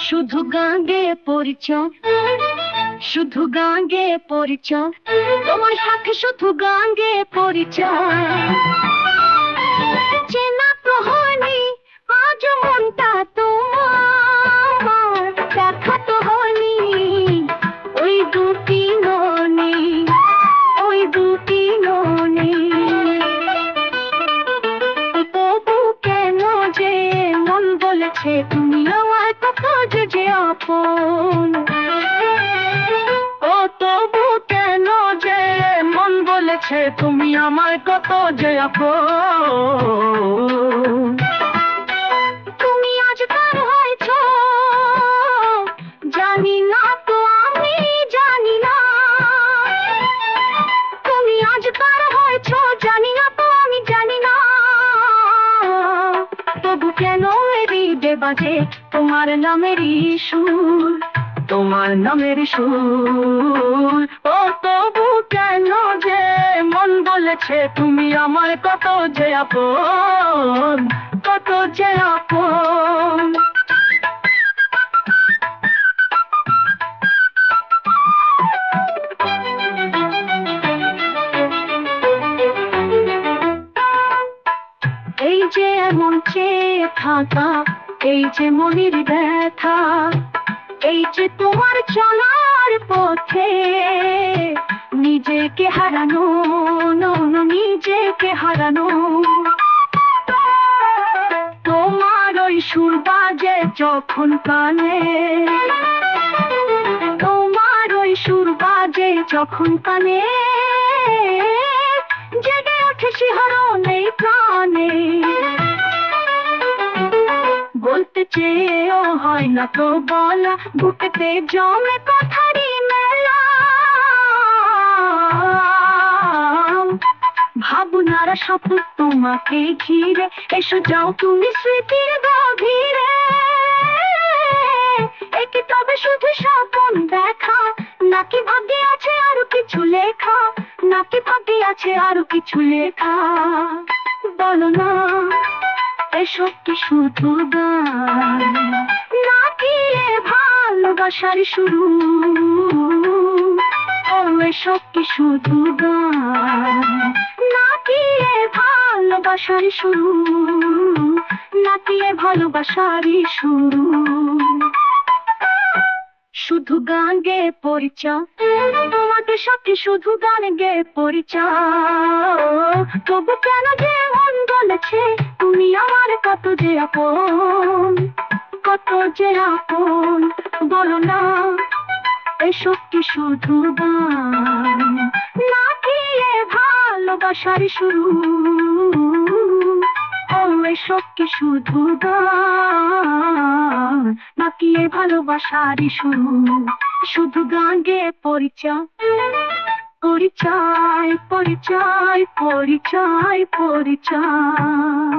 শুধু গান গেয়ে পরিচয়, শুধু গান গেয়ে পরিচয়, তোমার সাথে শুধু গান গেয়ে পরিচয়। চেনা তো হয়নি আজ মনটা তোমার, দেখা তো হয়নি ওই দুটি ননি, ওই দুটি ননি। তবু কেন যে মন বলেছে তুমি আমার কত যে আপন, ও তবু কেন যে মন বলেছে তুমি আমার কত যে আপন। তুমি আজ কার হয়েছ জানি না, তো আমি জানি না। তুমি আজ কার হয়েছ জানি না, তো আমি জানি না। তবু কেন হৃদয়ে বাজে তোমার নামেরই সুর, তোমার নামের সুর। ও তবু কেন যে মন বলেছে তুমি আমার কত যে আপন, কত যে আপন। এই যে এমন চেয়ে থাকা, এই যে মনের ব্যথা, এই যে তোমার চলার পথে নিজেকে হারানো, নিজেকে হারানো। তোমার ওই সুর বাজে যখন কানে, তোমার ওই সুর বাজে যখন কানে, জেগে ওঠে শিহরণ এই প্রাণে। বলতে চেয়েও হয় না তো বলা, বুকেতে জমে কথারই মেলা। ভাবনারা স্বপ্ন তোমাকে ঘিরে, এসো যাও তুমি স্মৃতির গভীরে। একে তবে শুধু স্বপ্ন দেখা, নাকি ভাগ্যে আছে আরো কিছু লেখা, নাকি ভাগ্যে আছে আরো কিছু লেখা। বলো না এসব কি শুধু গান, নাকি এ ভালোবাসার শুরু? ও এসব কি শুধু গান, নাকি এ ভালোবাসার শুরু, নাকি এ ভালোবাসারই শুরু? শুধু গান গেয়ে পরিচয়, তোমাকে সাথে শুধু গান গেয়ে পরিচয়। তবু কেন যে মন বলেছে তুমি আমার কত যে আপন, কত যে আপন। বলো না এসব কি শুধু গান, নাকি এ ভালোবাসার শুরু? ও এসব কি শুধু গান, নাকি এ ভালোবাসারই শুরু? শুধু গান গেয়ে পরিচয়, পরিচয়, পরিচয়, পরিচয়, পরিচয়।